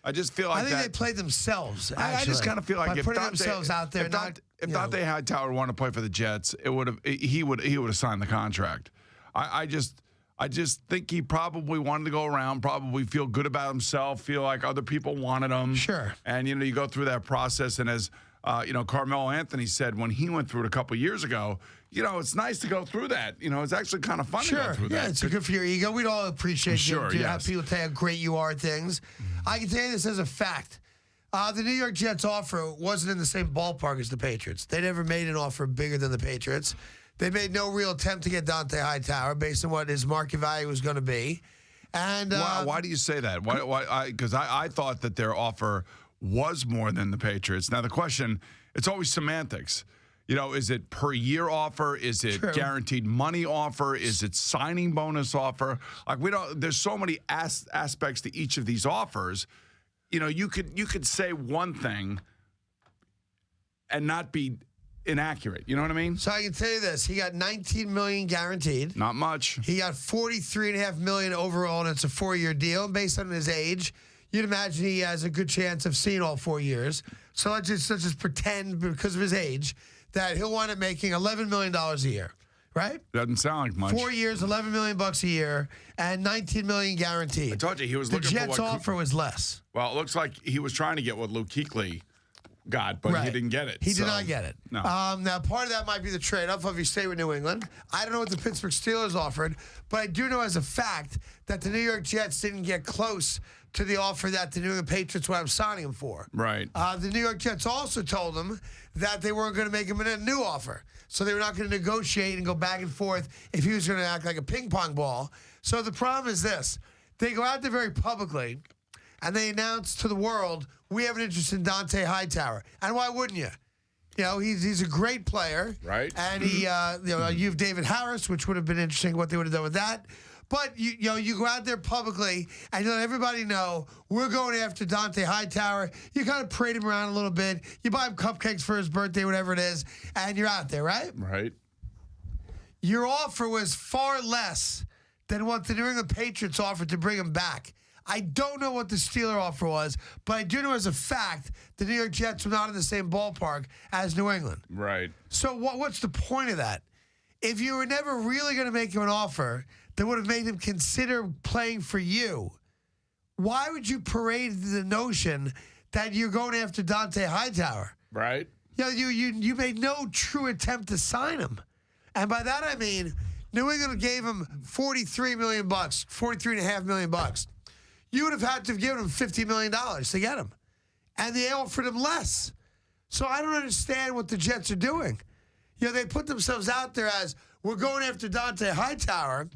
I just feel like I think they played themselves. I just kind of feel like by if putting Dante, themselves out there, if Dante Hightower wanted to play for the Jets, he would have signed the contract. I just think he probably wanted to go around, probably feel good about himself, feel like other people wanted him. Sure. And you go through that process, and as Carmelo Anthony said when he went through it a couple years ago, it's nice to go through that. It's actually kind of fun to go through that. Yeah, it's good for your ego. We'd all appreciate how people tell you how great you are at things. I can tell you this as a fact. The New York Jets offer wasn't in the same ballpark as the Patriots. They never made an offer bigger than the Patriots. They made no real attempt to get Dante Hightower based on what his market value was going to be. And why do you say that? Why? Because I thought that their offer was more than the Patriots. Now the question, it's always semantics. Is it per year offer? Is it guaranteed money offer? Is it signing bonus offer? There's so many aspects to each of these offers. You could say one thing and not be inaccurate. You know what I mean? So I can tell you this: he got $19 million guaranteed. Not much. He got $43.5 million overall, and it's a 4-year deal. Based on his age, you'd imagine he has a good chance of seeing all 4 years. So let's just pretend, because of his age, that he'll wind up making $11 million a year. Right? Doesn't sound like much. 4 years, $11 million a year, and $19 million guaranteed. I told you he was looking for the Jets' offer was less. Well, it looks like he was trying to get what Luke Kuechly got, but he didn't get it. He did not get it. No. Now, part of that might be the trade-off if you stay with New England. I don't know what the Pittsburgh Steelers offered, but I do know as a fact that the New York Jets didn't get close to the offer that the New England Patriots were signing him for. Right. The New York Jets also told him that they weren't going to make him a new offer. So they were not going to negotiate and go back and forth if he was going to act like a ping pong ball. So the problem is this. They go out there very publicly, and they announce to the world, we have an interest in Dante Hightower. And why wouldn't you? He's a great player. Right. And you have David Harris, which would have been interesting what they would have done with that. But you go out there publicly and you let everybody know we're going after Dante Hightower. You kind of parade him around a little bit. You buy him cupcakes for his birthday, whatever it is, and you're out there, right? Right. Your offer was far less than what the New England Patriots offered to bring him back. I don't know what the Steeler offer was, but I do know as a fact the New York Jets were not in the same ballpark as New England. Right. So what's the point of that? If you were never really going to make him an offer that would have made him consider playing for you, why would you parade the notion that you're going after Dante Hightower? Right. You made no true attempt to sign him. And by that I mean New England gave him $43 million, $43.5 million. You would have had to have given him $50 million to get him. And they offered him less. So I don't understand what the Jets are doing. They put themselves out there as, we're going after Dante Hightower,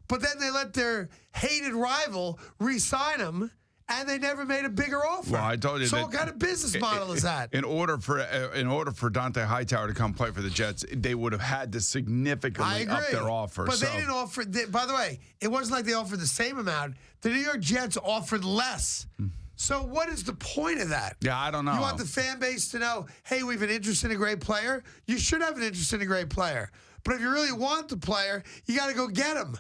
but then they let their hated rival re-sign him, and they never made a bigger offer. Well, I told you. So what kind of business model is that? In order for Dante Hightower to come play for the Jets, they would have had to significantly up their offer. But they didn't offer. By the way, it wasn't like they offered the same amount. The New York Jets offered less. So what is the point of that? Yeah, I don't know. You want the fan base to know, hey, we have an interest in a great player? You should have an interest in a great player. But if you really want the player, you got to go get him.